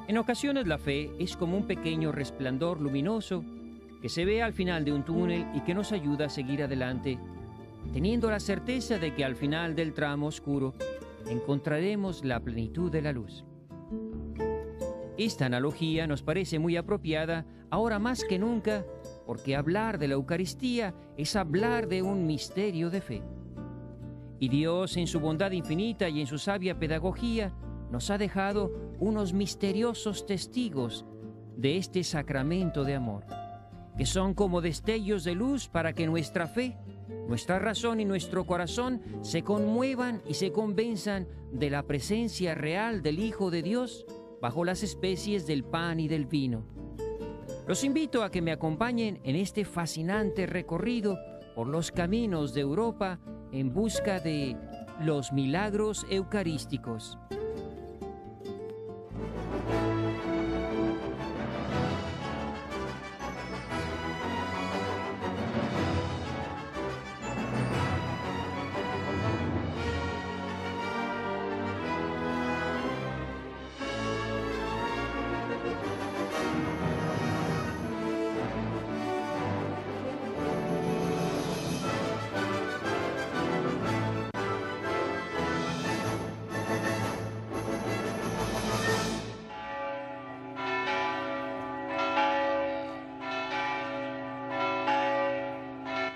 En ocasiones la fe es como un pequeño resplandor luminoso que se ve al final de un túnel y que nos ayuda a seguir adelante, teniendo la certeza de que al final del tramo oscuro encontraremos la plenitud de la luz. Esta analogía nos parece muy apropiada ahora más que nunca, porque hablar de la Eucaristía es hablar de un misterio de fe. Y Dios, en su bondad infinita y en su sabia pedagogía, nos ha dejado unos misteriosos testigos de este sacramento de amor, que son como destellos de luz para que nuestra fe, nuestra razón y nuestro corazón se conmuevan y se convenzan de la presencia real del Hijo de Dios bajo las especies del pan y del vino. Los invito a que me acompañen en este fascinante recorrido por los caminos de Europa en busca de los milagros eucarísticos.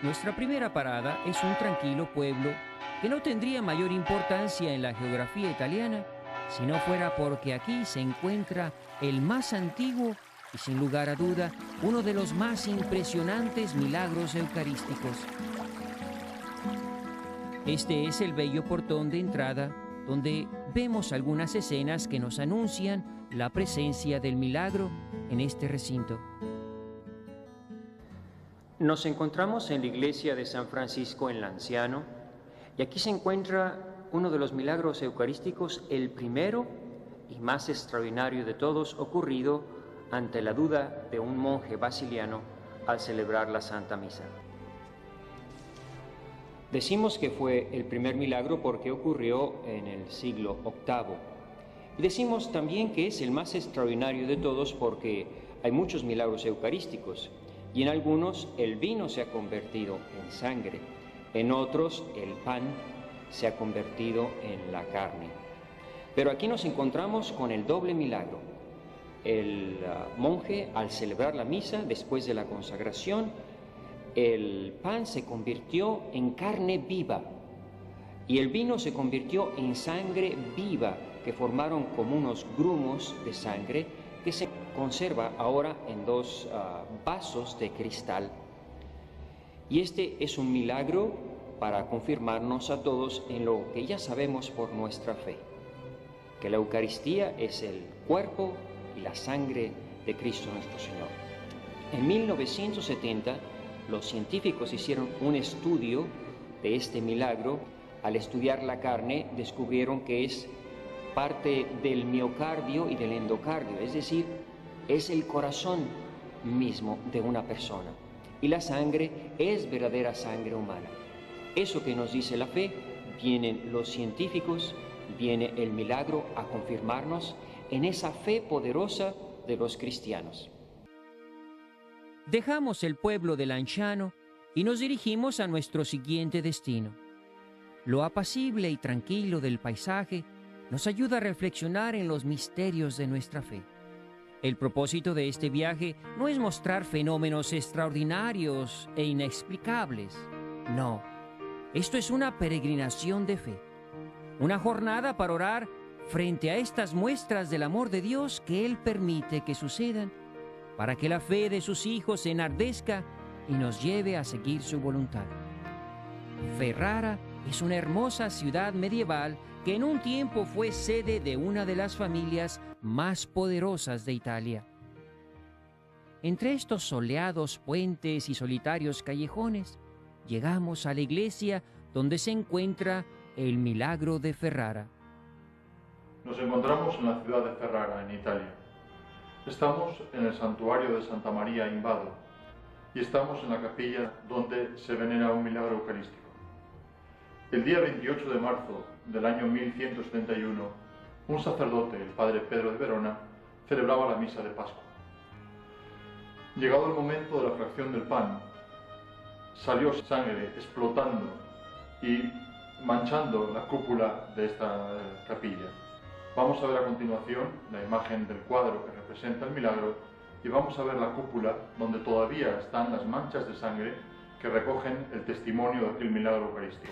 Nuestra primera parada es un tranquilo pueblo que no tendría mayor importancia en la geografía italiana si no fuera porque aquí se encuentra el más antiguo y, sin lugar a duda, uno de los más impresionantes milagros eucarísticos. Este es el bello portón de entrada donde vemos algunas escenas que nos anuncian la presencia del milagro en este recinto. Nos encontramos en la iglesia de San Francisco en Lanciano y aquí se encuentra uno de los milagros eucarísticos, el primero y más extraordinario de todos, ocurrido ante la duda de un monje basiliano al celebrar la Santa Misa. Decimos que fue el primer milagro porque ocurrió en el siglo VIII. Y decimos también que es el más extraordinario de todos porque hay muchos milagros eucarísticos. Y en algunos el vino se ha convertido en sangre, en otros el pan se ha convertido en la carne. Pero aquí nos encontramos con el doble milagro. El monje, al celebrar la misa, después de la consagración, el pan se convirtió en carne viva y el vino se convirtió en sangre viva, que formaron como unos grumos de sangre que se conserva ahora en dos vasos de cristal. Y este es un milagro para confirmarnos a todos en lo que ya sabemos por nuestra fe, que la Eucaristía es el cuerpo y la sangre de Cristo nuestro Señor. En 1970, los científicos hicieron un estudio de este milagro. Al estudiar la carne, descubrieron que es parte del miocardio y del endocardio, es decir, es el corazón mismo de una persona. Y la sangre es verdadera sangre humana. Eso que nos dice la fe, vienen los científicos, viene el milagro a confirmarnos en esa fe poderosa de los cristianos. Dejamos el pueblo de Lanciano y nos dirigimos a nuestro siguiente destino. Lo apacible y tranquilo del paisaje nos ayuda a reflexionar en los misterios de nuestra fe. El propósito de este viaje no es mostrar fenómenos extraordinarios e inexplicables. No, esto es una peregrinación de fe, una jornada para orar frente a estas muestras del amor de Dios que Él permite que sucedan, para que la fe de sus hijos se enardezca y nos lleve a seguir su voluntad. Ferrara es una hermosa ciudad medieval que en un tiempo fue sede de una de las familias más poderosas de Italia. Entre estos soleados puentes y solitarios callejones, llegamos a la iglesia donde se encuentra el milagro de Ferrara. Nos encontramos en la ciudad de Ferrara, en Italia. Estamos en el santuario de Santa María in Vado y estamos en la capilla donde se venera un milagro eucarístico. El día 28 de marzo del año 1171, un sacerdote, el padre Pedro de Verona, celebraba la misa de Pascua. Llegado el momento de la fracción del pan, salió sangre explotando y manchando la cúpula de esta capilla. Vamos a ver a continuación la imagen del cuadro que representa el milagro y vamos a ver la cúpula donde todavía están las manchas de sangre que recogen el testimonio de aquel milagro eucarístico.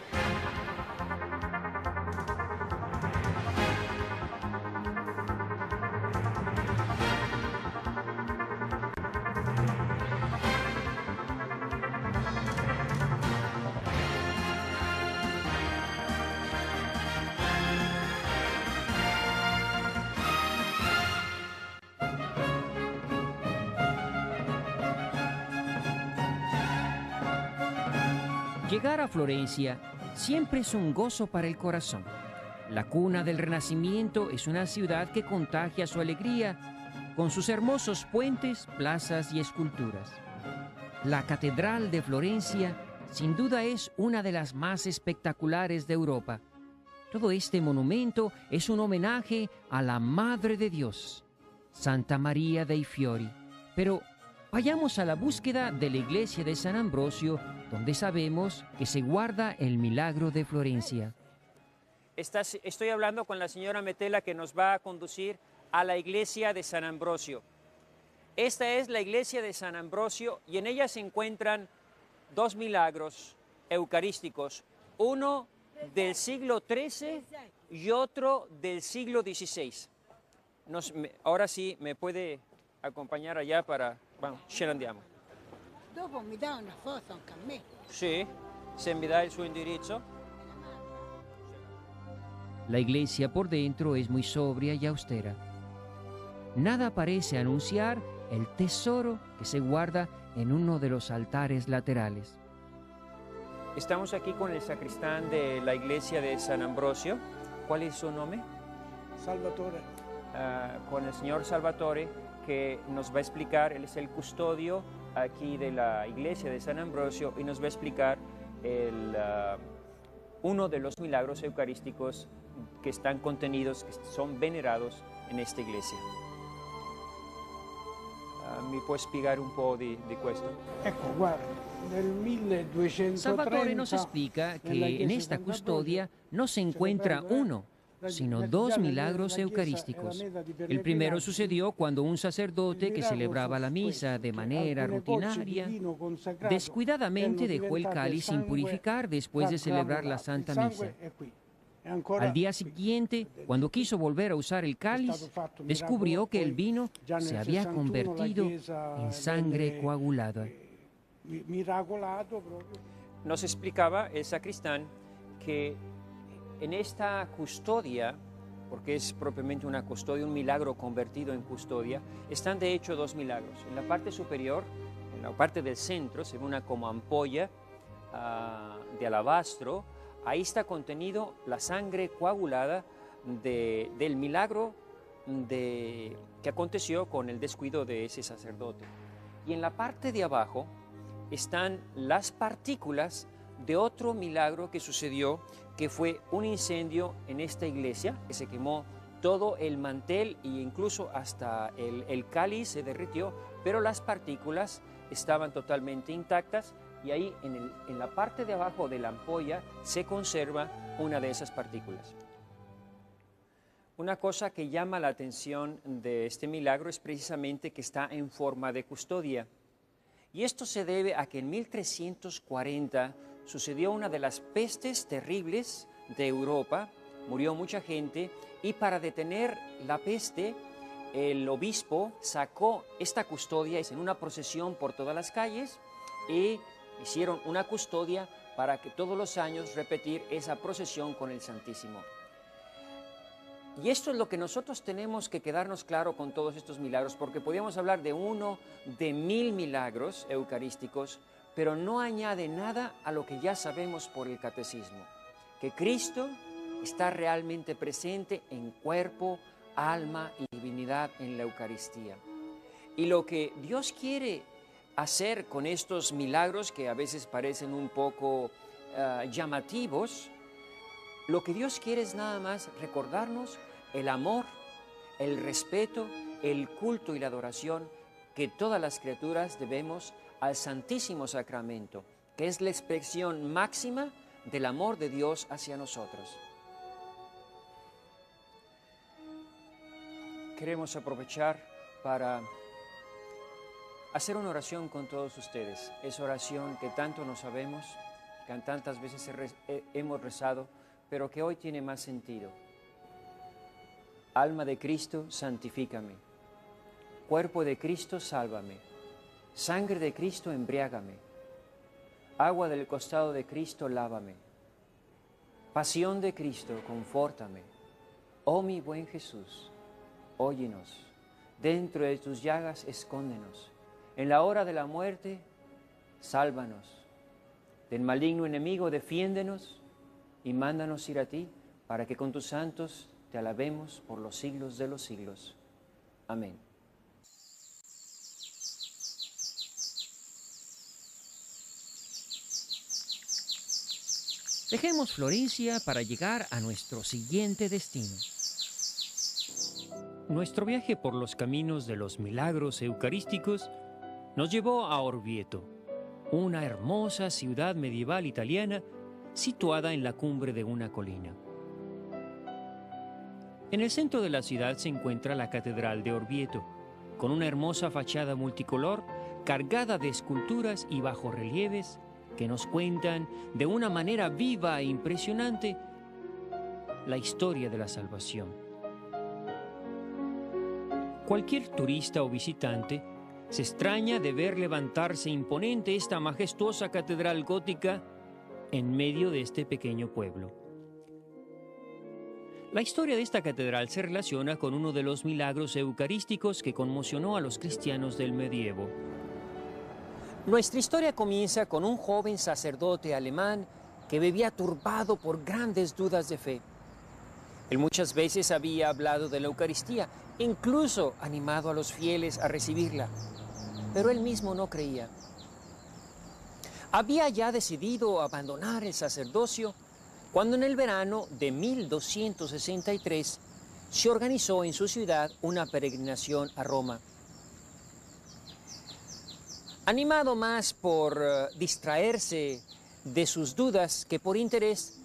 Llegar a Florencia siempre es un gozo para el corazón. La cuna del Renacimiento es una ciudad que contagia su alegría con sus hermosos puentes, plazas y esculturas. La Catedral de Florencia sin duda es una de las más espectaculares de Europa. Todo este monumento es un homenaje a la Madre de Dios, Santa María dei Fiori. Pero vayamos a la búsqueda de la iglesia de San Ambrosio, donde sabemos que se guarda el milagro de Florencia. Estoy hablando con la señora Metela, que nos va a conducir a la iglesia de San Ambrosio. Esta es la iglesia de San Ambrosio y en ella se encuentran dos milagros eucarísticos, uno del siglo XIII y otro del siglo XVI. Ahora sí me puede acompañar allá para... Vamos, ce ne andiamo. Dopo mi dà una foto anche a me. Sì, se mi dà il suo indirizzo. La iglesia por dentro es muy sobria y austera. Nada parece anunciar el tesoro que se guarda en uno de los altares laterales. Estamos aquí con el sacristán de la iglesia de San Ambrosio. ¿Cuál es su nombre? Salvatore. Con el señor Salvatore, que nos va a explicar, él es el custodio aquí de la iglesia de San Ambrosio y nos va a explicar uno de los milagros eucarísticos que están contenidos, que son venerados en esta iglesia. ¿Me puedes explicar un poco de esto? Ecco, guarda, nel 1230 Salvatore nos explica que en esta custodia no se encuentra uno, sino dos milagros eucarísticos. El primero sucedió cuando un sacerdote que celebraba la misa de manera rutinaria descuidadamente dejó el cáliz sin purificar después de celebrar la Santa Misa. Al día siguiente, cuando quiso volver a usar el cáliz, descubrió que el vino se había convertido en sangre coagulada. Nos explicaba el sacristán que en esta custodia, porque es propiamente una custodia, un milagro convertido en custodia, están de hecho dos milagros. En la parte superior, en la parte del centro, se ve una como ampolla de alabastro. Ahí está contenido la sangre coagulada del milagro que aconteció con el descuido de ese sacerdote. Y en la parte de abajo están las partículas de otro milagro que sucedió, que fue un incendio en esta iglesia, que se quemó todo el mantel e incluso hasta el cáliz se derritió, pero las partículas estaban totalmente intactas y ahí en la parte de abajo de la ampolla se conserva una de esas partículas. Una cosa que llama la atención de este milagro es precisamente que está en forma de custodia. Y esto se debe a que en 1340 sucedió una de las pestes terribles de Europa, murió mucha gente y para detener la peste el obispo sacó esta custodia en una procesión por todas las calles y hicieron una custodia para que todos los años repetir esa procesión con el Santísimo. Y esto es lo que nosotros tenemos que quedarnos claro con todos estos milagros, porque podríamos hablar de uno de 1000 milagros eucarísticos, pero no añade nada a lo que ya sabemos por el catecismo, que Cristo está realmente presente en cuerpo, alma y divinidad en la Eucaristía. Y lo que Dios quiere hacer con estos milagros, que a veces parecen un poco llamativos, lo que Dios quiere es nada más recordarnos el amor el respeto, el culto y la adoración que todas las criaturas debemos al Santísimo Sacramento, que es la expresión máxima del amor de Dios hacia nosotros. Queremos aprovechar para hacer una oración con todos ustedes. Esa oración que tanto no sabemos, que tantas veces hemos rezado, pero que hoy tiene más sentido. Alma de Cristo, santifícame. Cuerpo de Cristo, sálvame. Sangre de Cristo, embriágame. Agua del costado de Cristo, lávame. Pasión de Cristo, confórtame. Oh mi buen Jesús, óyenos. Dentro de tus llagas, escóndenos. En la hora de la muerte, sálvanos. Del maligno enemigo, defiéndenos y mándanos ir a ti, para que con tus santos te alabemos por los siglos de los siglos. Amén. Dejemos Florencia para llegar a nuestro siguiente destino. Nuestro viaje por los caminos de los milagros eucarísticos nos llevó a Orvieto, una hermosa ciudad medieval italiana situada en la cumbre de una colina. En el centro de la ciudad se encuentra la Catedral de Orvieto, con una hermosa fachada multicolor cargada de esculturas y bajorrelieves que nos cuentan de una manera viva e impresionante la historia de la salvación. Cualquier turista o visitante se extraña de ver levantarse imponente esta majestuosa catedral gótica en medio de este pequeño pueblo. La historia de esta catedral se relaciona con uno de los milagros eucarísticos que conmocionó a los cristianos del medievo. Nuestra historia comienza con un joven sacerdote alemán que vivía turbado por grandes dudas de fe. Él muchas veces había hablado de la Eucaristía, incluso animado a los fieles a recibirla, pero él mismo no creía. Había ya decidido abandonar el sacerdocio cuando en el verano de 1263 se organizó en su ciudad una peregrinación a Roma. Animado más por distraerse de sus dudas que por interés,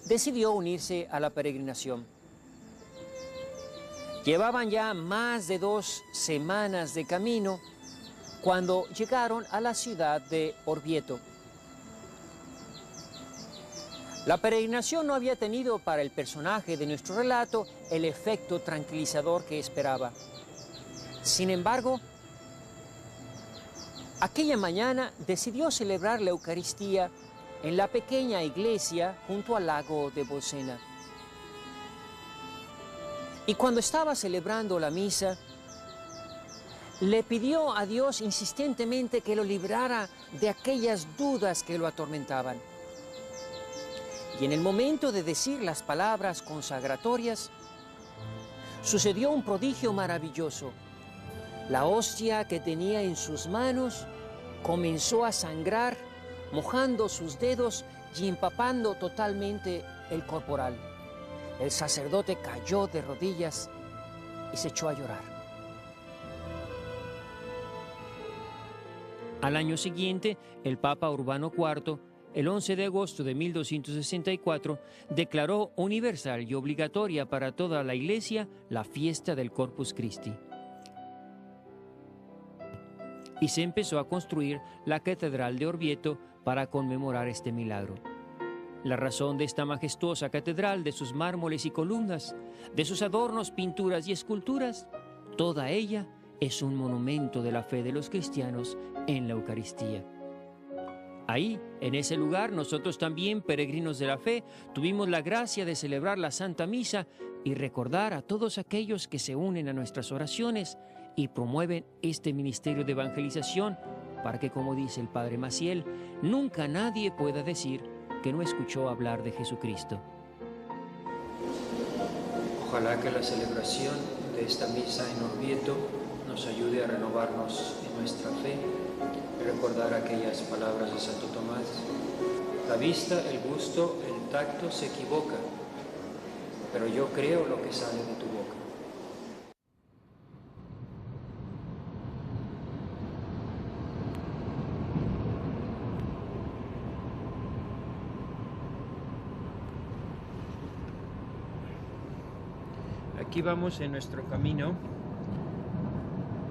decidió unirse a la peregrinación. Llevaban ya más de 2 semanas de camino cuando llegaron a la ciudad de Orvieto. La peregrinación no había tenido para el personaje de nuestro relato el efecto tranquilizador que esperaba. Sin embargo, aquella mañana decidió celebrar la Eucaristía en la pequeña iglesia junto al lago de Bolsena. Y cuando estaba celebrando la misa, le pidió a Dios insistentemente que lo librara de aquellas dudas que lo atormentaban. Y en el momento de decir las palabras consagratorias, sucedió un prodigio maravilloso. La hostia que tenía en sus manos comenzó a sangrar, mojando sus dedos y empapando totalmente el corporal. El sacerdote cayó de rodillas y se echó a llorar. Al año siguiente, el Papa Urbano IV, el 11 de agosto de 1264, declaró universal y obligatoria para toda la Iglesia la fiesta del Corpus Christi. Y se empezó a construir la Catedral de Orvieto para conmemorar este milagro. La razón de esta majestuosa catedral, de sus mármoles y columnas, de sus adornos, pinturas y esculturas, toda ella es un monumento de la fe de los cristianos en la Eucaristía. Ahí, en ese lugar, nosotros también, peregrinos de la fe, tuvimos la gracia de celebrar la Santa Misa y recordar a todos aquellos que se unen a nuestras oraciones y promueven este ministerio de evangelización para que, como dice el Padre Maciel, nunca nadie pueda decir que no escuchó hablar de Jesucristo. Ojalá que la celebración de esta misa en Orvieto nos ayude a renovarnos en nuestra fe y recordar aquellas palabras de Santo Tomás. La vista, el gusto, el tacto se equivocan, pero yo creo lo que sale de tu boca. Aquí vamos en nuestro camino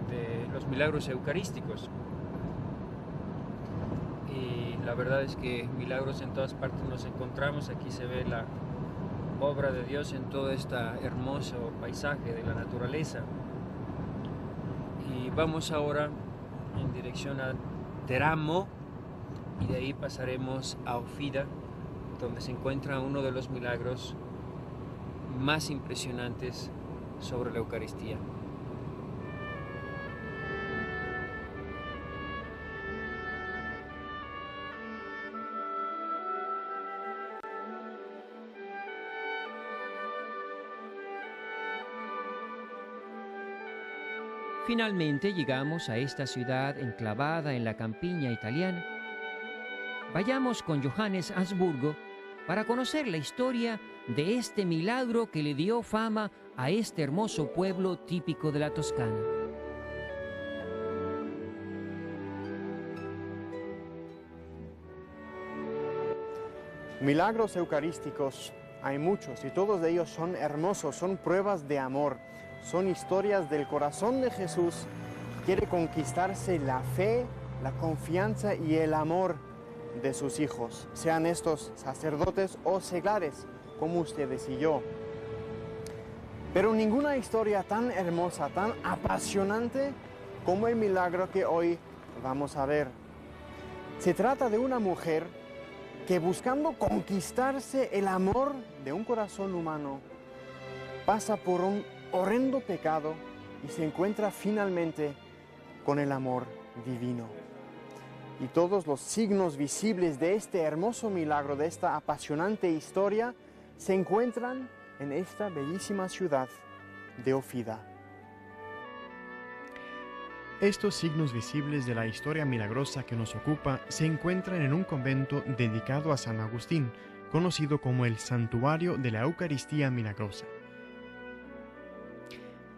de los milagros eucarísticos. Y la verdad es que milagros en todas partes nos encontramos. Aquí se ve la obra de Dios en todo este hermoso paisaje de la naturaleza. Y vamos ahora en dirección a Teramo y de ahí pasaremos a Ofida, donde se encuentra uno de los milagros más impresionantes sobre la Eucaristía. Finalmente llegamos a esta ciudad enclavada en la campiña italiana. Vayamos con Johannes Habsburgo para conocer la historia de este milagro que le dio fama a este hermoso pueblo típico de la Toscana. Milagros eucarísticos hay muchos y todos de ellos son hermosos, son pruebas de amor, son historias del corazón de Jesús que quiere conquistarse la fe, la confianza y el amor de sus hijos, sean estos sacerdotes o seglares, como ustedes y yo. Pero ninguna historia tan hermosa, tan apasionante como el milagro que hoy vamos a ver. Se trata de una mujer que buscando conquistarse el amor de un corazón humano, pasa por un horrendo pecado y se encuentra finalmente con el amor divino. Y todos los signos visibles de este hermoso milagro, de esta apasionante historia, se encuentran en esta bellísima ciudad de Ofida. Estos signos visibles de la historia milagrosa que nos ocupa se encuentran en un convento dedicado a San Agustín, conocido como el Santuario de la Eucaristía Milagrosa.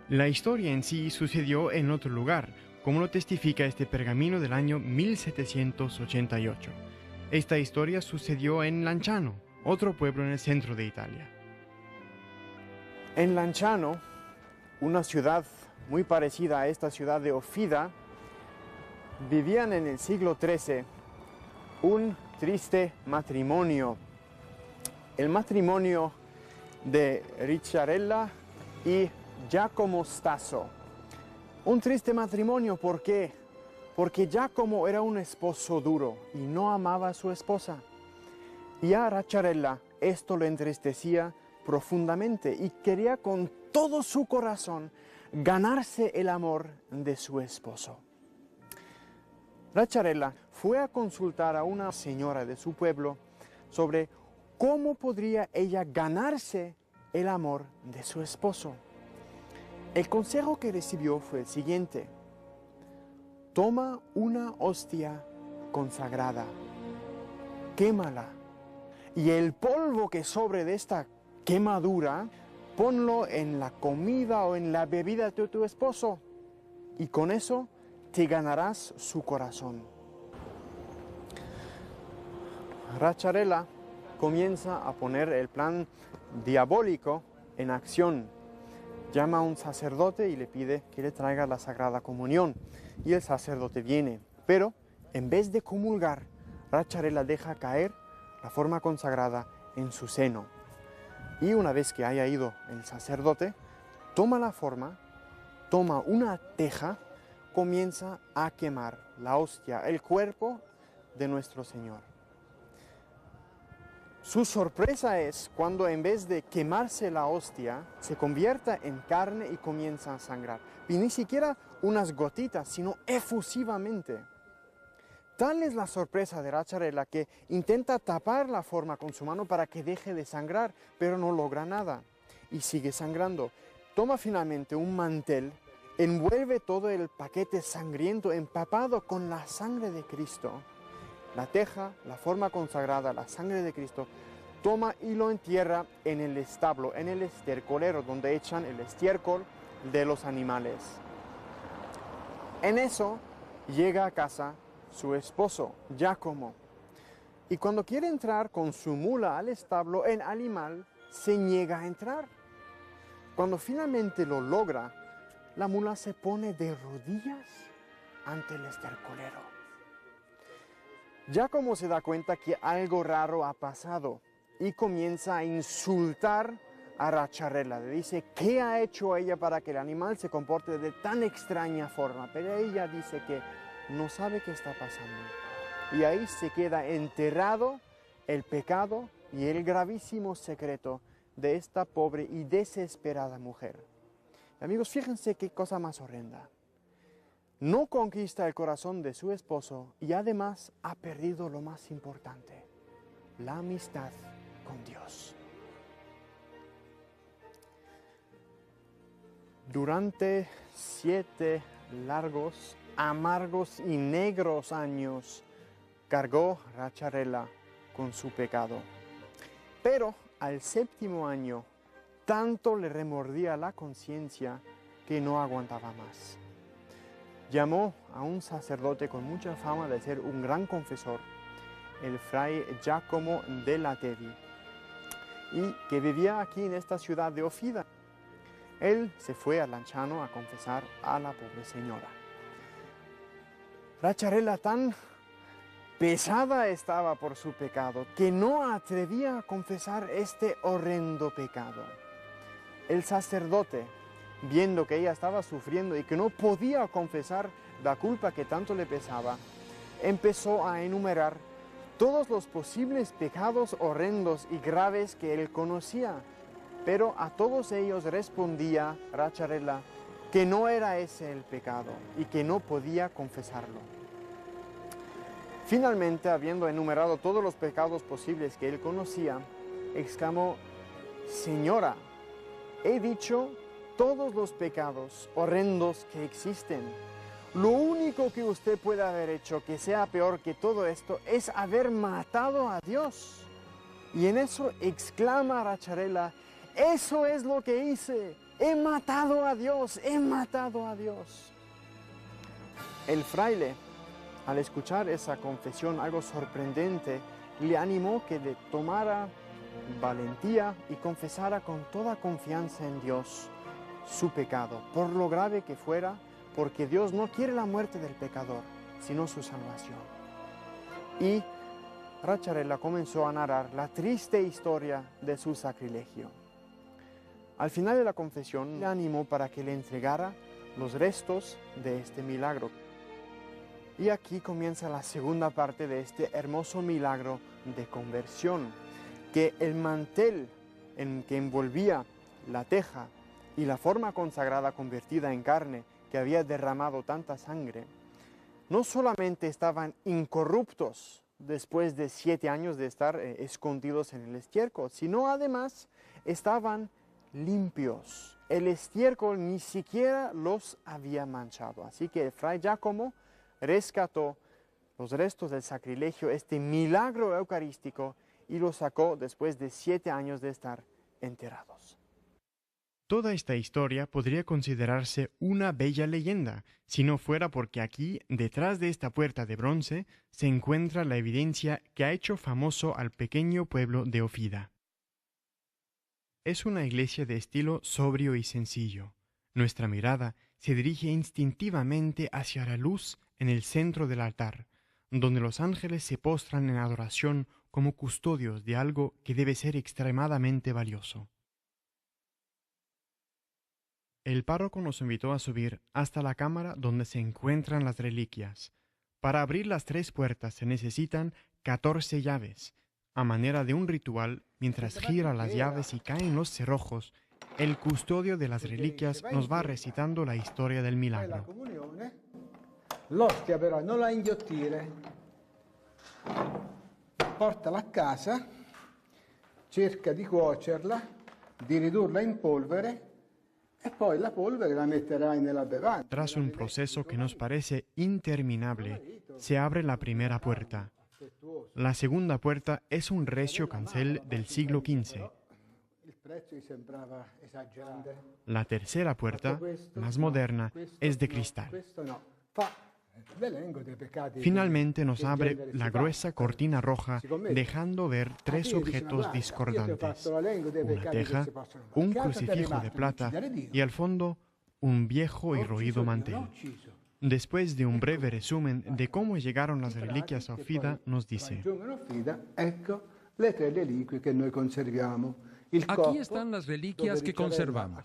La historia en sí sucedió en otro lugar, como lo testifica este pergamino del año 1788. Esta historia sucedió en Lanciano, otro pueblo en el centro de Italia. En Lanciano, una ciudad muy parecida a esta ciudad de Ofida, vivían en el siglo XIII un triste matrimonio. El matrimonio de Ricciarella y Giacomo Stasso. Un triste matrimonio, ¿por qué? Porque Giacomo era un esposo duro y no amaba a su esposa. Y a Ricciarella esto le entristecía profundamente y quería con todo su corazón ganarse el amor de su esposo. Ricciarella fue a consultar a una señora de su pueblo sobre cómo podría ella ganarse el amor de su esposo. El consejo que recibió fue el siguiente: toma una hostia consagrada, quémala, y el polvo que sobre de esta quemadura, ponlo en la comida o en la bebida de tu esposo, y con eso te ganarás su corazón. Ricciarella comienza a poner el plan diabólico en acción. Llama a un sacerdote y le pide que le traiga la Sagrada Comunión. Y el sacerdote viene, pero en vez de comulgar, Ricciarella deja caer la forma consagrada en su seno. Y una vez que haya ido el sacerdote, toma la forma, toma una teja, comienza a quemar la hostia, el cuerpo de nuestro Señor. Su sorpresa es cuando en vez de quemarse la hostia, se convierta en carne y comienza a sangrar. Y ni siquiera unas gotitas, sino efusivamente. Tal es la sorpresa de Ricciarella que intenta tapar la forma con su mano para que deje de sangrar, pero no logra nada y sigue sangrando. Toma finalmente un mantel, envuelve todo el paquete sangriento empapado con la sangre de Cristo. La teja, la forma consagrada, la sangre de Cristo, toma y lo entierra en el establo, en el estercolero, donde echan el estiércol de los animales. En eso llega a casa su esposo, Giacomo, y cuando quiere entrar con su mula al establo, el animal se niega a entrar. cuando finalmente lo logra, la mula se pone de rodillas ante el estercolero. Giacomo se da cuenta que algo raro ha pasado y comienza a insultar a Racciarella. Le dice qué ha hecho ella para que el animal se comporte de tan extraña forma, pero ella dice que no sabe qué está pasando. Y ahí se queda enterrado el pecado y el gravísimo secreto de esta pobre y desesperada mujer. Amigos, fíjense qué cosa más horrenda. No conquista el corazón de su esposo y además ha perdido lo más importante, la amistad con Dios. Durante 7 largos, amargos y negros años cargó Racciarella con su pecado. Pero al 7º año, tanto le remordía la conciencia que no aguantaba más. Llamó a un sacerdote con mucha fama de ser un gran confesor, el fray Giacomo della Tevi, y que vivía aquí en esta ciudad de Ofida. Él se fue a Lanciano a confesar a la pobre señora. Racciarella tan pesada estaba por su pecado que no atrevía a confesar este horrendo pecado. El sacerdote, viendo que ella estaba sufriendo y que no podía confesar la culpa que tanto le pesaba, empezó a enumerar todos los posibles pecados horrendos y graves que él conocía. Pero a todos ellos respondía Racciarella que no era ese el pecado y que no podía confesarlo. Finalmente, habiendo enumerado todos los pecados posibles que él conocía, exclamó: «Señora, he dicho todos los pecados horrendos que existen. Lo único que usted puede haber hecho que sea peor que todo esto es haber matado a Dios». Y en eso exclama Racciarella: «Eso es lo que hice, he matado a Dios, he matado a Dios». El fraile, al escuchar esa confesión algo sorprendente, le animó que le tomara valentía y confesara con toda confianza en Dios su pecado, por lo grave que fuera, porque Dios no quiere la muerte del pecador, sino su salvación. Y Racciarella comenzó a narrar la triste historia de su sacrilegio. Al final de la confesión, le animó para que le entregara los restos de este milagro. Y aquí comienza la segunda parte de este hermoso milagro de conversión, que el mantel en que envolvía la teja y la forma consagrada convertida en carne que había derramado tanta sangre, no solamente estaban incorruptos después de 7 años de estar escondidos en el estiércol, sino además estaban limpios. El estiércol ni siquiera los había manchado. Así que el fray Giacomo rescató los restos del sacrilegio, este milagro eucarístico, y los sacó después de 7 años de estar enterrados. Toda esta historia podría considerarse una bella leyenda, si no fuera porque aquí, detrás de esta puerta de bronce, se encuentra la evidencia que ha hecho famoso al pequeño pueblo de Ofida. Es una iglesia de estilo sobrio y sencillo. Nuestra mirada se dirige instintivamente hacia la luz en el centro del altar, donde los ángeles se postran en adoración como custodios de algo que debe ser extremadamente valioso. El párroco nos invitó a subir hasta la cámara donde se encuentran las reliquias. Para abrir las 3 puertas se necesitan 14 llaves. A manera de un ritual, mientras gira las llaves y caen los cerrojos, el custodio de las reliquias nos va recitando la historia del milagro. L'ostia però non la inghiottire, portala a casa, cerca di cuocerla, di ridurla in polvere e poi la polvere la metterai nella bevanda. Tras un proceso que nos parece interminable, se abre la primera puerta. La segunda puerta es un recio cancel del siglo XV. La tercera puerta, más moderna, es de cristal. Finalmente nos abre la gruesa cortina roja, dejando ver tres objetos discordantes: una teja, un crucifijo de plata y al fondo un viejo y roído mantel. Después de un breve resumen de cómo llegaron las reliquias a Ofida, nos dice: Aquí están las reliquias que conservamos.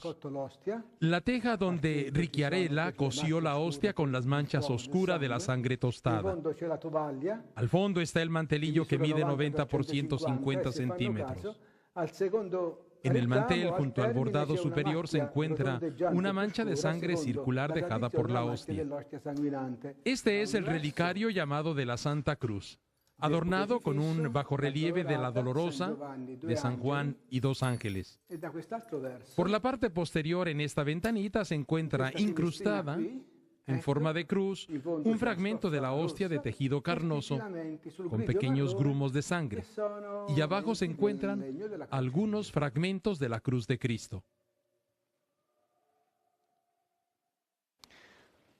La teja donde Ricciarella coció la hostia con las manchas oscuras de la sangre tostada. Al fondo está el mantelillo que mide 90 por 150 centímetros. En el mantel, junto al bordado superior, se encuentra una mancha de sangre circular dejada por la hostia. Este es el relicario llamado de la Santa Cruz, adornado con un bajorrelieve de la Dolorosa, de San Juan y dos ángeles. Por la parte posterior, en esta ventanita, se encuentra incrustada, en forma de cruz, un fragmento de la hostia de tejido carnoso con pequeños grumos de sangre, y abajo se encuentran algunos fragmentos de la cruz de Cristo.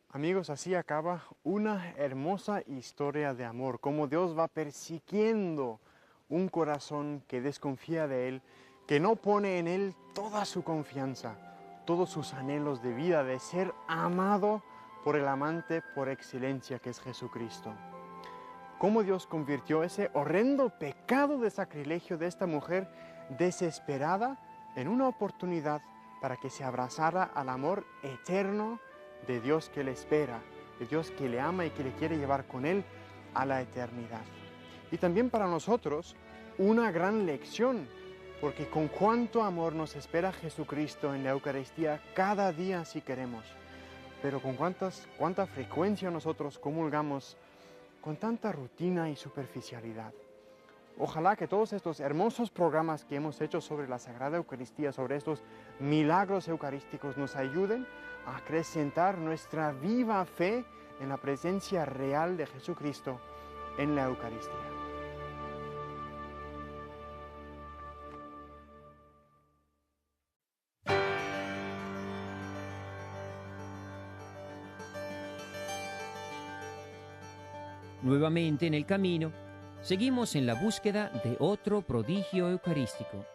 Amigos, así acaba una hermosa historia de amor, cómo Dios va persiguiendo un corazón que desconfía de Él, que no pone en Él toda su confianza, todos sus anhelos de vida, de ser amado por el amante por excelencia que es Jesucristo. Cómo Dios convirtió ese horrendo pecado de sacrilegio de esta mujer desesperada en una oportunidad para que se abrazara al amor eterno de Dios que le espera, de Dios que le ama y que le quiere llevar con Él a la eternidad. Y también para nosotros una gran lección, porque con cuánto amor nos espera Jesucristo en la Eucaristía cada día si queremos, pero con cuánta frecuencia nosotros comulgamos con tanta rutina y superficialidad. Ojalá que todos estos hermosos programas que hemos hecho sobre la Sagrada Eucaristía, sobre estos milagros eucarísticos, nos ayuden a acrecentar nuestra viva fe en la presencia real de Jesucristo en la Eucaristía. Nuevamente en el camino, seguimos en la búsqueda de otro prodigio eucarístico.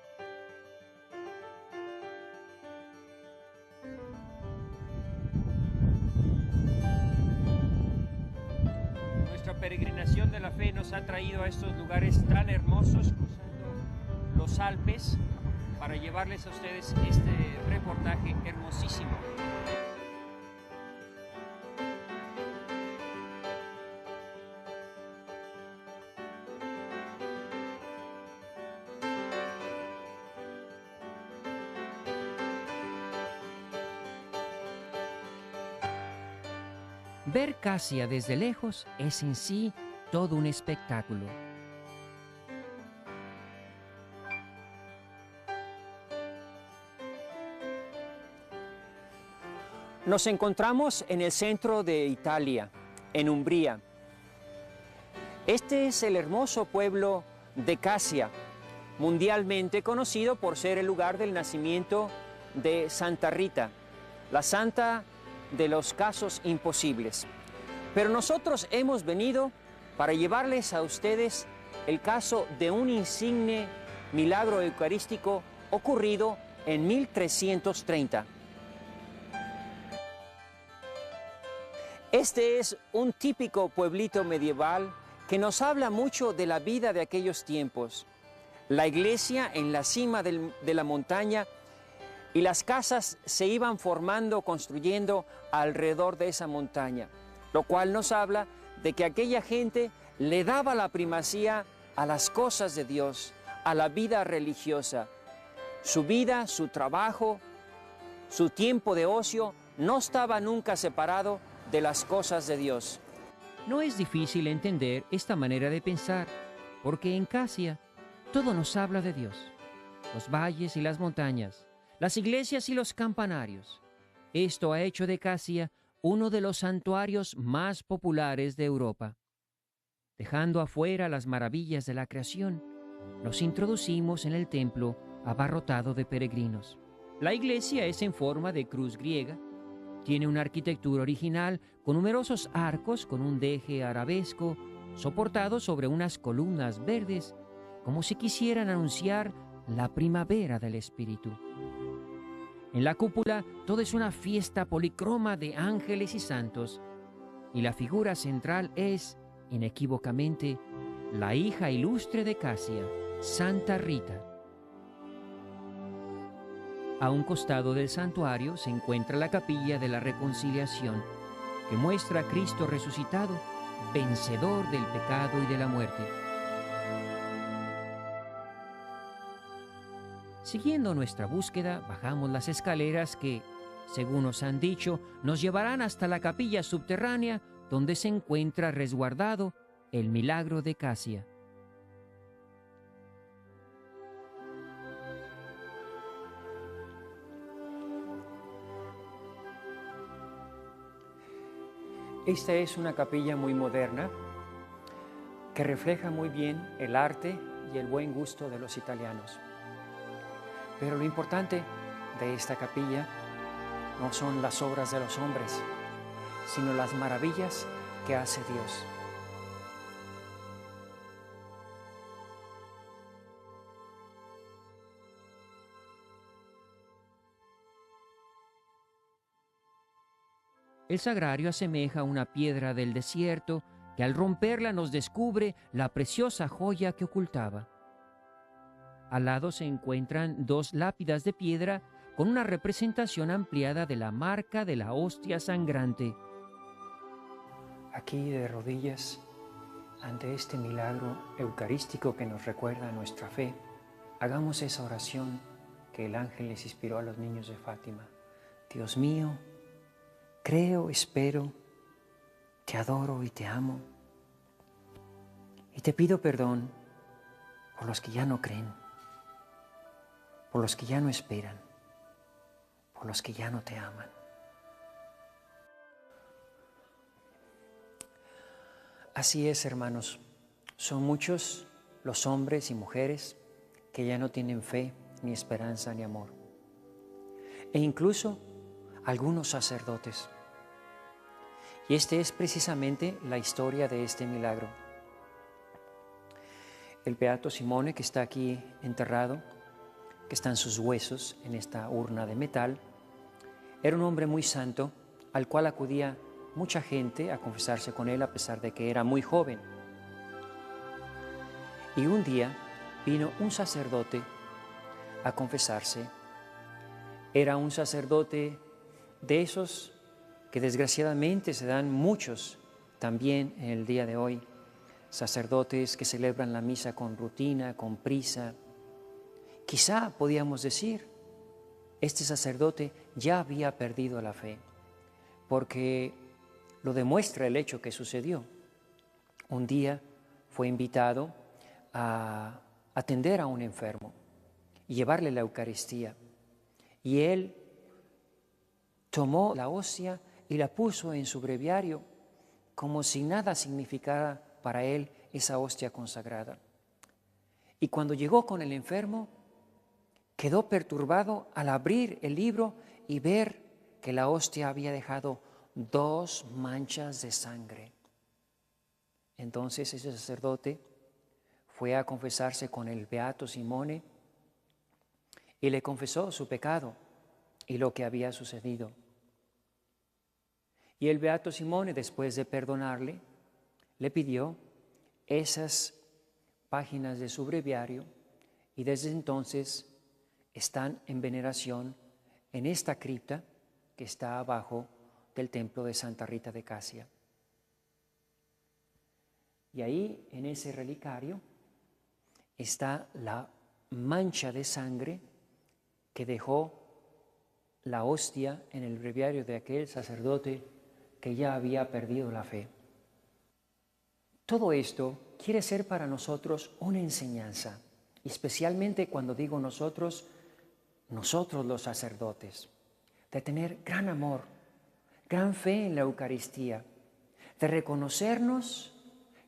Nuestra peregrinación de la fe nos ha traído a estos lugares tan hermosos, cruzando los Alpes, para llevarles a ustedes este reportaje hermosísimo. Ver Casia desde lejos es en sí todo un espectáculo. Nos encontramos en el centro de Italia, en Umbría. Este es el hermoso pueblo de Casia, mundialmente conocido por ser el lugar del nacimiento de Santa Rita, la santa de los casos imposibles. Pero nosotros hemos venido para llevarles a ustedes el caso de un insigne milagro eucarístico ocurrido en 1330. Este es un típico pueblito medieval que nos habla mucho de la vida de aquellos tiempos. La iglesia en la cima de la montaña y las casas se iban formando, construyendo alrededor de esa montaña, lo cual nos habla de que aquella gente le daba la primacía a las cosas de Dios, a la vida religiosa. Su vida, su trabajo, su tiempo de ocio no estaba nunca separado de las cosas de Dios. No es difícil entender esta manera de pensar, porque en Casia todo nos habla de Dios. Los valles y las montañas, las iglesias y los campanarios. Esto ha hecho de Casia uno de los santuarios más populares de Europa. Dejando afuera las maravillas de la creación, nos introducimos en el templo abarrotado de peregrinos. La iglesia es en forma de cruz griega Tiene una arquitectura original con numerosos arcos con un deje arabesco soportados sobre unas columnas verdes, como si quisieran anunciar la primavera del espíritu. En la cúpula todo es una fiesta policroma de ángeles y santos, y la figura central es, inequívocamente, la hija ilustre de Casia, Santa Rita. A un costado del santuario se encuentra la capilla de la Reconciliación, que muestra a Cristo resucitado, vencedor del pecado y de la muerte. Siguiendo nuestra búsqueda, bajamos las escaleras que, según nos han dicho, nos llevarán hasta la capilla subterránea donde se encuentra resguardado el milagro de Casia. Esta es una capilla muy moderna que refleja muy bien el arte y el buen gusto de los italianos. Pero lo importante de esta capilla no son las obras de los hombres, sino las maravillas que hace Dios. El sagrario asemeja una piedra del desierto que al romperla nos descubre la preciosa joya que ocultaba. Al lado se encuentran dos lápidas de piedra con una representación ampliada de la marca de la hostia sangrante. Aquí de rodillas, ante este milagro eucarístico que nos recuerda nuestra fe, hagamos esa oración que el ángel les inspiró a los niños de Fátima. Dios mío, creo, espero, te adoro y te amo. Y te pido perdón por los que ya no creen, por los que ya no esperan, por los que ya no te aman. Así es, hermanos, son muchos los hombres y mujeres que ya no tienen fe, ni esperanza, ni amor. E incluso algunos sacerdotes. Y esta es precisamente la historia de este milagro. El beato Simone, que está aquí enterrado, que están sus huesos en esta urna de metal, era un hombre muy santo al cual acudía mucha gente a confesarse con él a pesar de que era muy joven. Y un día vino un sacerdote a confesarse. Era un sacerdote de esos que desgraciadamente se dan muchos también en el día de hoy, sacerdotes que celebran la misa con rutina, con prisa. Quizá podíamos decir, este sacerdote ya había perdido la fe, porque lo demuestra el hecho que sucedió. Un día fue invitado a atender a un enfermo y llevarle la Eucaristía, y él tomó la hostia y la puso en su breviario como si nada significara para él esa hostia consagrada. Y cuando llegó con el enfermo, quedó perturbado al abrir el libro y ver que la hostia había dejado 2 manchas de sangre. Entonces ese sacerdote fue a confesarse con el beato Simone y le confesó su pecado y lo que había sucedido. Y el beato Simone, después de perdonarle, le pidió esas páginas de su breviario, y desde entonces están en veneración en esta cripta que está abajo del templo de Santa Rita de Casia. Y ahí, en ese relicario, está la mancha de sangre que dejó la hostia en el breviario de aquel sacerdote que ya había perdido la fe. Todo esto quiere ser para nosotros una enseñanza, especialmente cuando digo nosotros los sacerdotes, de tener gran amor, gran fe en la Eucaristía, de reconocernos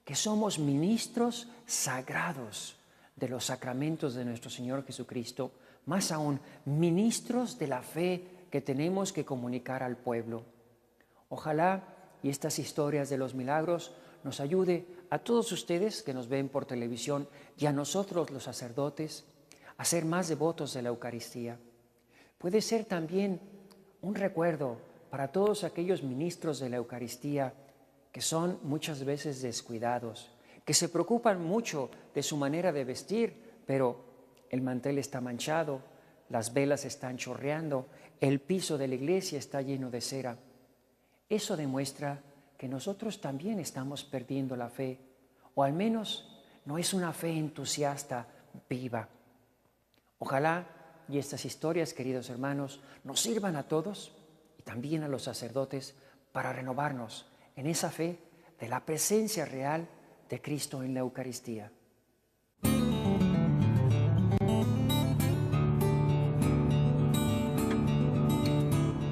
que somos ministros sagrados de los sacramentos de nuestro Señor Jesucristo, más aún ministros de la fe que tenemos que comunicar al pueblo. Ojalá y estas historias de los milagros nos ayude a todos ustedes que nos ven por televisión y a nosotros los sacerdotes a ser más devotos de la Eucaristía. Puede ser también un recuerdo para todos aquellos ministros de la Eucaristía que son muchas veces descuidados, que se preocupan mucho de su manera de vestir, pero el mantel está manchado, las velas están chorreando, el piso de la iglesia está lleno de cera. Eso demuestra que nosotros también estamos perdiendo la fe, o al menos no es una fe entusiasta, viva. Ojalá y estas historias, queridos hermanos, nos sirvan a todos y también a los sacerdotes para renovarnos en esa fe de la presencia real de Cristo en la Eucaristía.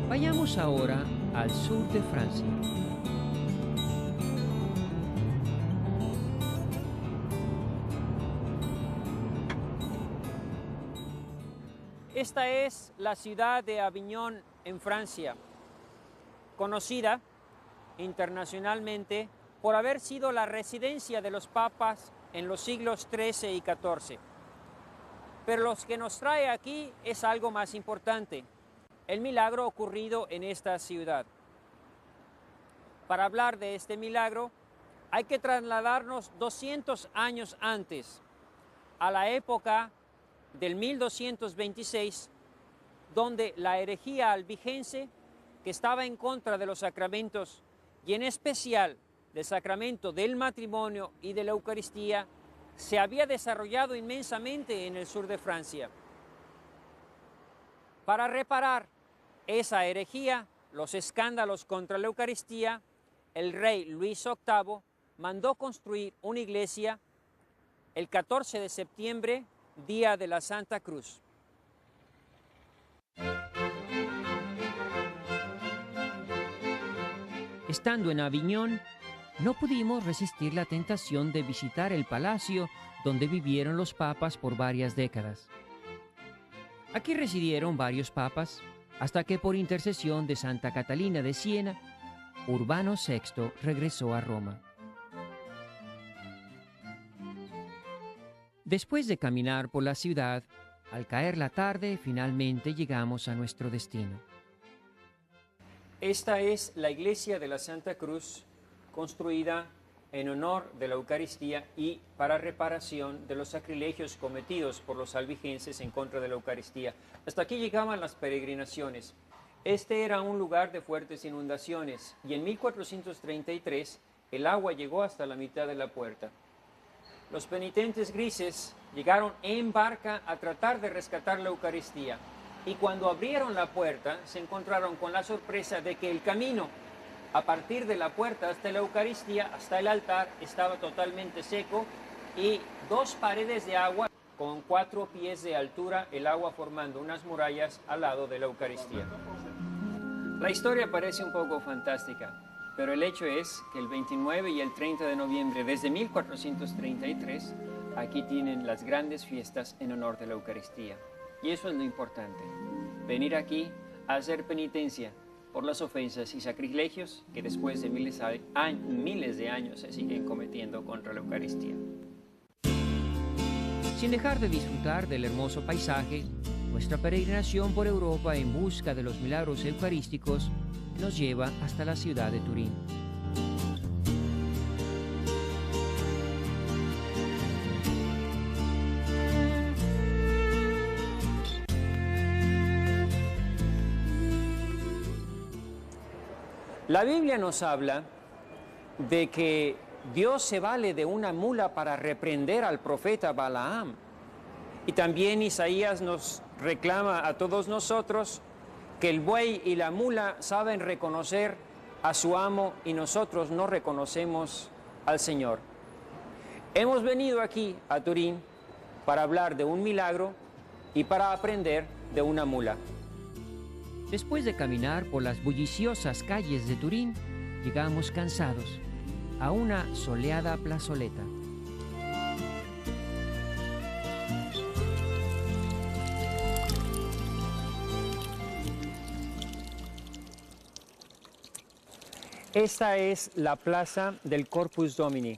Vayamos ahora al sur de Francia. Esta es la ciudad de Aviñón en Francia, conocida internacionalmente por haber sido la residencia de los papas en los siglos XIII y XIV. Pero lo que nos trae aquí es algo más importante, el milagro ocurrido en esta ciudad. Para hablar de este milagro, hay que trasladarnos 200 años antes, a la época del 1226, donde la herejía albigense, que estaba en contra de los sacramentos, y en especial del sacramento del matrimonio y de la Eucaristía, se había desarrollado inmensamente en el sur de Francia. Para reparar esa herejía, los escándalos contra la Eucaristía, el rey Luis VIII mandó construir una iglesia el 14 de septiembre, día de la Santa Cruz. Estando en Aviñón, no pudimos resistir la tentación de visitar el palacio donde vivieron los papas por varias décadas. Aquí residieron varios papas, hasta que por intercesión de Santa Catalina de Siena, Urbano VI regresó a Roma. Después de caminar por la ciudad, al caer la tarde, finalmente llegamos a nuestro destino. Esta es la iglesia de la Santa Cruz, construida en honor de la Eucaristía y para reparación de los sacrilegios cometidos por los albigenses en contra de la Eucaristía. Hasta aquí llegaban las peregrinaciones. Este era un lugar de fuertes inundaciones y en 1433 el agua llegó hasta la mitad de la puerta. Los penitentes grises llegaron en barca a tratar de rescatar la Eucaristía y cuando abrieron la puerta se encontraron con la sorpresa de que el camino a partir de la puerta hasta la Eucaristía, hasta el altar, estaba totalmente seco y 2 paredes de agua con 4 pies de altura, el agua formando unas murallas al lado de la Eucaristía. La historia parece un poco fantástica, pero el hecho es que el 29 y el 30 de noviembre, desde 1433, aquí tienen las grandes fiestas en honor de la Eucaristía. Y eso es lo importante, venir aquí a hacer penitencia por las ofensas y sacrilegios que después de miles de años se siguen cometiendo contra la Eucaristía. Sin dejar de disfrutar del hermoso paisaje, nuestra peregrinación por Europa en busca de los milagros eucarísticos nos lleva hasta la ciudad de Turín. La Biblia nos habla de que Dios se vale de una mula para reprender al profeta Balaam. Y también Isaías nos reclama a todos nosotros que el buey y la mula saben reconocer a su amo y nosotros no reconocemos al Señor. Hemos venido aquí a Turín para hablar de un milagro y para aprender de una mula. Después de caminar por las bulliciosas calles de Turín, llegamos cansados a una soleada plazoleta. Esta es la plaza del Corpus Domini.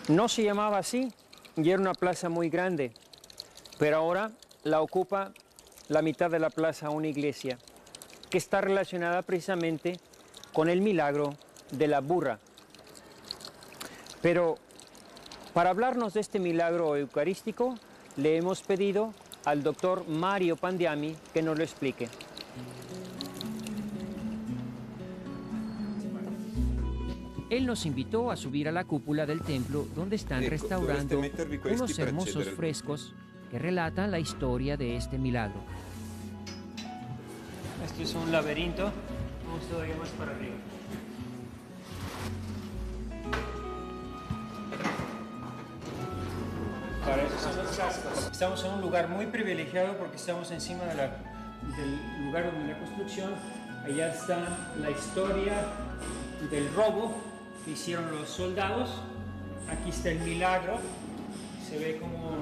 No se llamaba así y era una plaza muy grande, pero ahora la ocupa la mitad de la plaza una iglesia que está relacionada precisamente con el milagro de la burra. Pero para hablarnos de este milagro eucarístico, le hemos pedido al doctor Mario Pandiami que nos lo explique. Él nos invitó a subir a la cúpula del templo donde están restaurando unos hermosos frescos que relatan la historia de este milagro. Esto es un laberinto. Vamos todavía más para arriba. Para eso son los cascos. Estamos en un lugar muy privilegiado porque estamos encima del lugar donde la construcción. Allá está la historia del robo que hicieron los soldados. Aquí está el milagro. Se ve como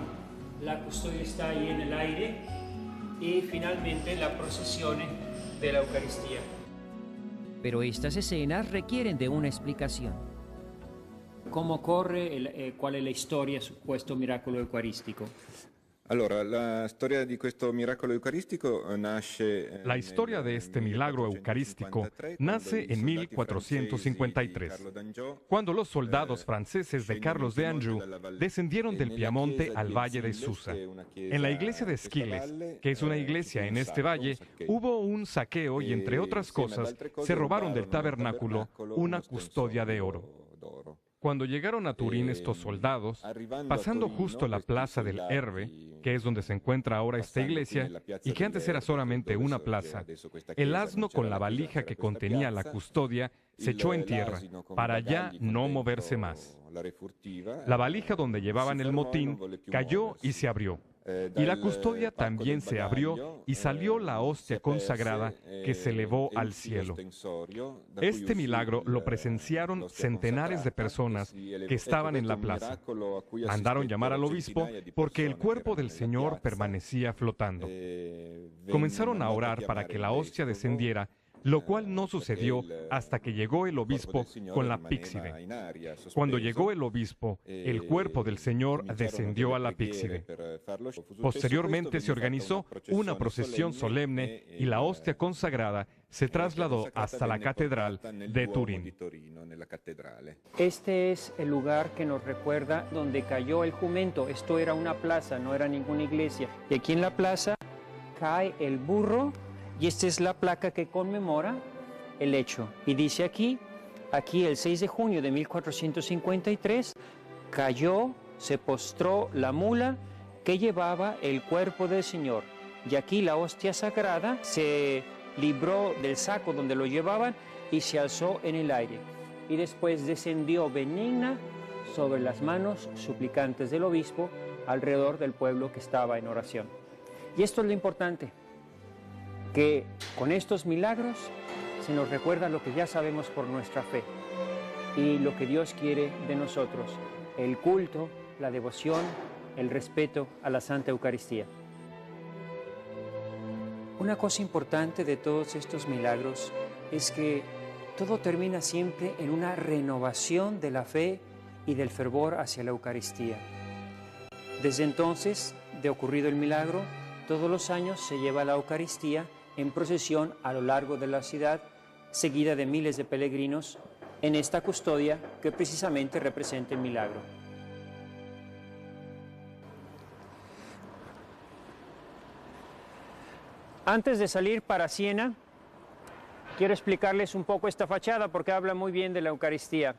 la custodia está ahí en el aire. Y finalmente la procesión de la Eucaristía. Pero estas escenas requieren de una explicación. ¿Cómo corre, cuál es la historia su questo miracolo eucaristico? Allora, la historia di questo miracolo eucaristico nasce. La historia de este milagro eucarístico nace en 1453, cuando los soldados franceses de Carlos de Anjou descendieron del Piamonte al valle de Susa. En la iglesia de Esquiles, que es una iglesia en este valle, hubo un saqueo y, entre otras cosas, se robaron del tabernáculo una custodia de oro. Cuando llegaron a Turín estos soldados, pasando justo la plaza del Erbe, que es donde se encuentra ahora esta iglesia, y que antes era solamente una plaza, el asno con la valija que contenía la custodia se echó en tierra, para ya no moverse más. La valija donde llevaban el motín cayó y se abrió. Y la custodia también se abrió y salió la hostia consagrada que se elevó al cielo. Este milagro lo presenciaron centenares de personas que estaban en la plaza. Mandaron llamar al obispo porque el cuerpo del Señor permanecía flotando. Comenzaron a orar para que la hostia descendiera, lo cual no sucedió hasta que llegó el obispo con la píxide. Cuando llegó el obispo, el cuerpo del Señor descendió a la píxide. Posteriormente se organizó una procesión solemne y la hostia consagrada se trasladó hasta la catedral de Turín. Este es el lugar que nos recuerda donde cayó el jumento. Esto era una plaza, no era ninguna iglesia. Y aquí en la plaza cae el burro. Y esta es la placa que conmemora el hecho. Y dice aquí el 6 de junio de 1453, cayó, se postró la mula que llevaba el cuerpo del Señor. Y aquí la hostia sagrada se libró del saco donde lo llevaban y se alzó en el aire. Y después descendió benigna sobre las manos suplicantes del obispo alrededor del pueblo que estaba en oración. Y esto es lo importante, que con estos milagros se nos recuerda lo que ya sabemos por nuestra fe y lo que Dios quiere de nosotros, el culto, la devoción, el respeto a la Santa Eucaristía. Una cosa importante de todos estos milagros es que todo termina siempre en una renovación de la fe y del fervor hacia la Eucaristía. Desde entonces, de ocurrido el milagro, todos los años se lleva la Eucaristía en procesión a lo largo de la ciudad, seguida de miles de peregrinos en esta custodia que precisamente representa el milagro. Antes de salir para Siena, quiero explicarles un poco esta fachada porque habla muy bien de la Eucaristía.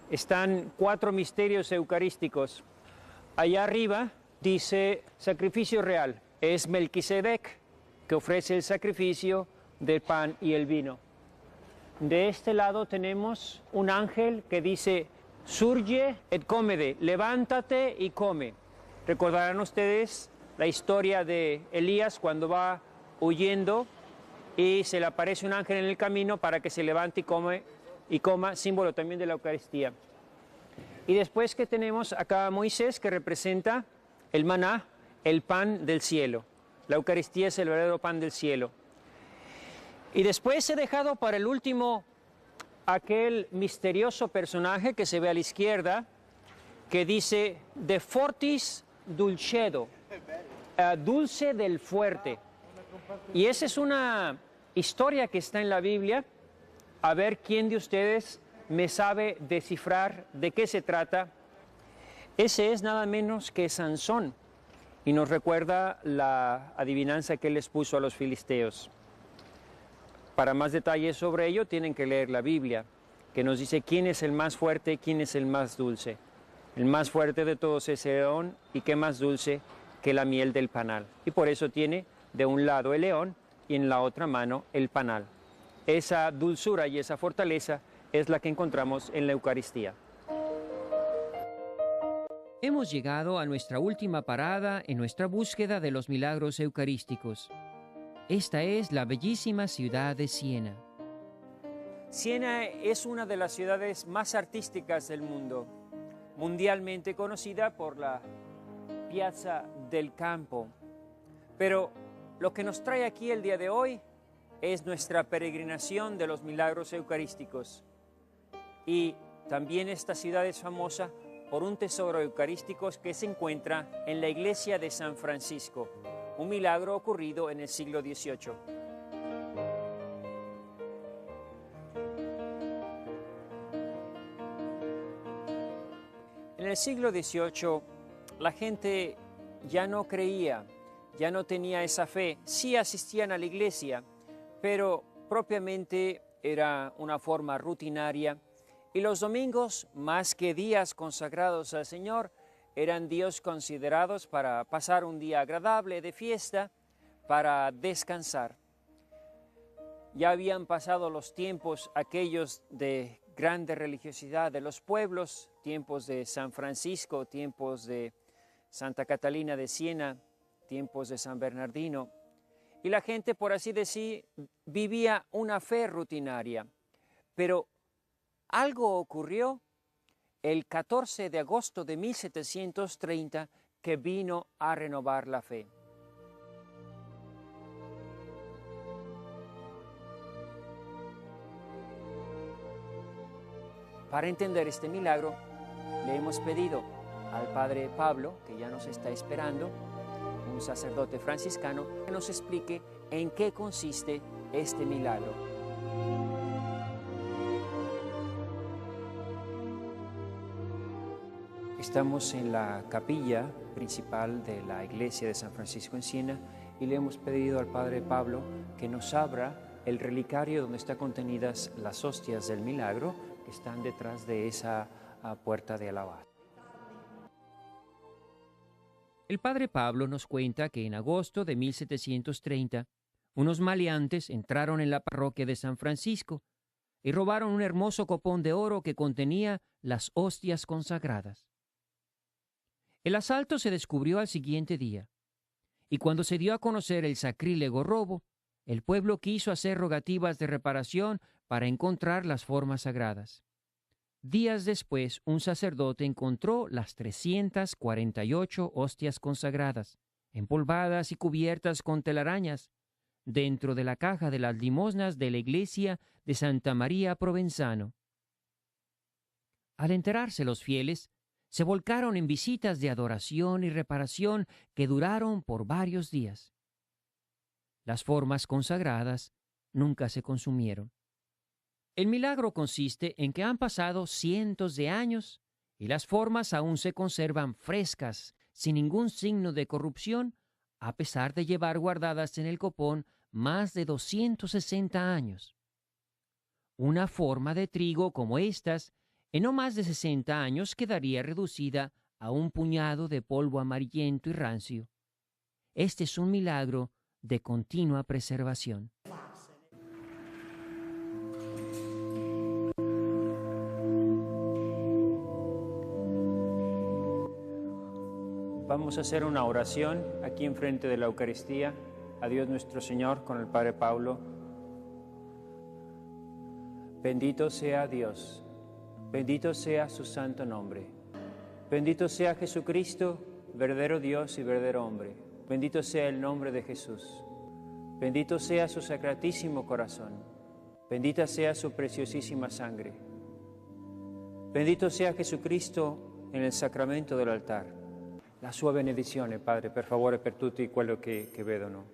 Están 4 misterios eucarísticos. Allá arriba dice sacrificio real, es Melquisedec, que ofrece el sacrificio del pan y el vino. De este lado tenemos un ángel que dice, surge et comede, levántate y come. Recordarán ustedes la historia de Elías cuando va huyendo y se le aparece un ángel en el camino para que se levante y coma, símbolo también de la Eucaristía. Y después que tenemos acá a Moisés, que representa el maná, el pan del cielo. La Eucaristía es el verdadero pan del cielo. Y después he dejado para el último aquel misterioso personaje que se ve a la izquierda, que dice de fortis dulcedo, dulce del fuerte. Y esa es una historia que está en la Biblia. A ver quién de ustedes me sabe descifrar de qué se trata. Ese es nada menos que Sansón, y nos recuerda la adivinanza que él les puso a los filisteos. Para más detalles sobre ello tienen que leer la Biblia, que nos dice quién es el más fuerte, quién es el más dulce. El más fuerte de todos es el león, y qué más dulce que la miel del panal. Y por eso tiene de un lado el león y en la otra mano el panal. Esa dulzura y esa fortaleza es la que encontramos en la Eucaristía. Hemos llegado a nuestra última parada en nuestra búsqueda de los milagros eucarísticos. Esta es la bellísima ciudad de Siena. Siena es una de las ciudades más artísticas del mundo, mundialmente conocida por la Piazza del Campo. Pero lo que nos trae aquí el día de hoy es nuestra peregrinación de los milagros eucarísticos. Y también esta ciudad es famosa por un tesoro eucarístico que se encuentra en la iglesia de San Francisco, un milagro ocurrido en el siglo XVIII. En el siglo XVIII, la gente ya no creía, ya no tenía esa fe. Sí asistían a la iglesia, pero propiamente era una forma rutinaria. Y los domingos, más que días consagrados al Señor, eran días considerados para pasar un día agradable de fiesta, para descansar. Ya habían pasado los tiempos aquellos de grande religiosidad de los pueblos, tiempos de San Francisco, tiempos de Santa Catalina de Siena, tiempos de San Bernardino. Y la gente, por así decir, vivía una fe rutinaria. Pero algo ocurrió el 14 de agosto de 1730 que vino a renovar la fe. Para entender este milagro, le hemos pedido al Padre Pablo, que ya nos está esperando, un sacerdote franciscano, que nos explique en qué consiste este milagro. Estamos en la capilla principal de la iglesia de San Francisco en Siena y le hemos pedido al Padre Pablo que nos abra el relicario donde están contenidas las hostias del milagro que están detrás de esa puerta de alabastro. El Padre Pablo nos cuenta que en agosto de 1730, unos maleantes entraron en la parroquia de San Francisco y robaron un hermoso copón de oro que contenía las hostias consagradas. El asalto se descubrió al siguiente día, y cuando se dio a conocer el sacrílego robo, el pueblo quiso hacer rogativas de reparación para encontrar las formas sagradas. Días después, un sacerdote encontró las 348 hostias consagradas, empolvadas y cubiertas con telarañas, dentro de la caja de las limosnas de la iglesia de Santa María Provenzano. Al enterarse los fieles, se volcaron en visitas de adoración y reparación que duraron por varios días. Las formas consagradas nunca se consumieron. El milagro consiste en que han pasado cientos de años y las formas aún se conservan frescas, sin ningún signo de corrupción, a pesar de llevar guardadas en el copón más de 260 años. Una forma de trigo como estas, en no más de 60 años quedaría reducida a un puñado de polvo amarillento y rancio. Este es un milagro de continua preservación. Vamos a hacer una oración aquí enfrente de la Eucaristía a Dios nuestro Señor con el Padre Pablo. Bendito sea Dios, bendito sea su santo nombre. Bendito sea Jesucristo, verdadero Dios y verdadero hombre. Bendito sea el nombre de Jesús. Bendito sea su sacratísimo corazón. Bendita sea su preciosísima sangre. Bendito sea Jesucristo en il sacramento dell'altar. La sua benedizione, Padre, per favore, per tutti quello che vedono.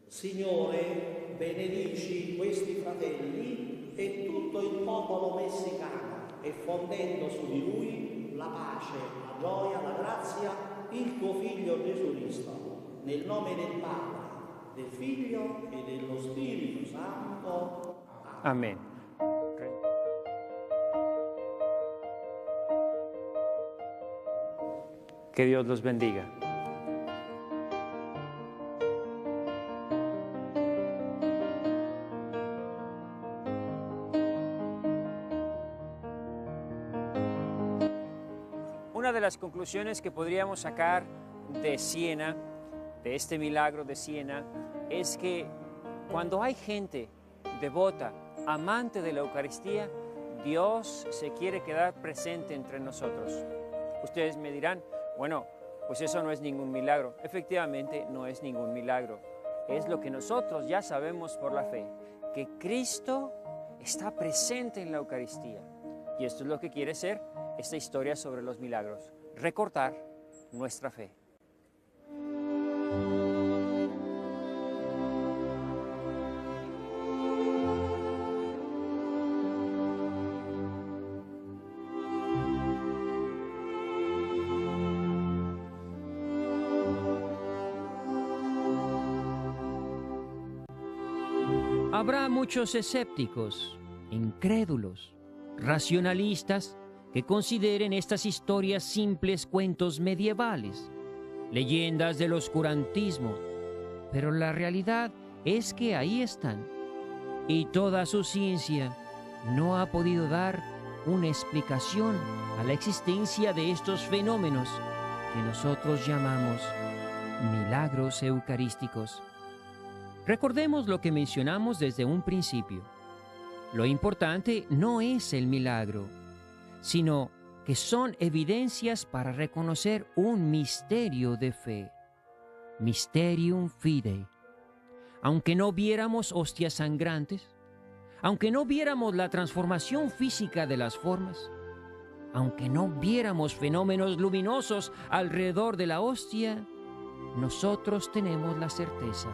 Signore, benedici questi fratelli e tutto il popolo messicano, e fondendo su di lui la pace, la gioia, la grazia, il tuo Figlio Gesù Cristo, nel nome del Padre, del Figlio e dello Spirito Santo. Amén. Que Dios los bendiga. Una de las conclusiones que podríamos sacar de Siena, de este milagro de Siena, es que cuando hay gente devota, amante de la Eucaristía, Dios se quiere quedar presente entre nosotros. Ustedes me dirán, bueno, pues eso no es ningún milagro. Efectivamente, no es ningún milagro. Es lo que nosotros ya sabemos por la fe, que Cristo está presente en la Eucaristía. Y esto es lo que quiere ser esta historia sobre los milagros, recordar nuestra fe. Habrá muchos escépticos, incrédulos, racionalistas que consideren estas historias simples cuentos medievales, leyendas del oscurantismo, pero la realidad es que ahí están, y toda su ciencia no ha podido dar una explicación a la existencia de estos fenómenos que nosotros llamamos milagros eucarísticos. Recordemos lo que mencionamos desde un principio. Lo importante no es el milagro, sino que son evidencias para reconocer un misterio de fe. Mysterium Fidei. Aunque no viéramos hostias sangrantes, aunque no viéramos la transformación física de las formas, aunque no viéramos fenómenos luminosos alrededor de la hostia, nosotros tenemos la certeza,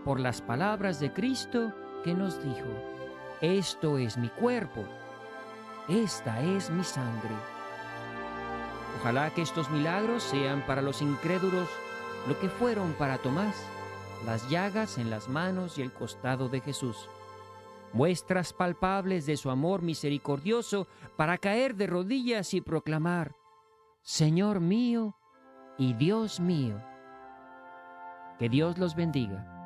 por las palabras de Cristo que nos dijo: esto es mi cuerpo, esta es mi sangre. Ojalá que estos milagros sean para los incrédulos lo que fueron para Tomás, las llagas en las manos y el costado de Jesús, muestras palpables de su amor misericordioso para caer de rodillas y proclamar: Señor mío y Dios mío. Que Dios los bendiga.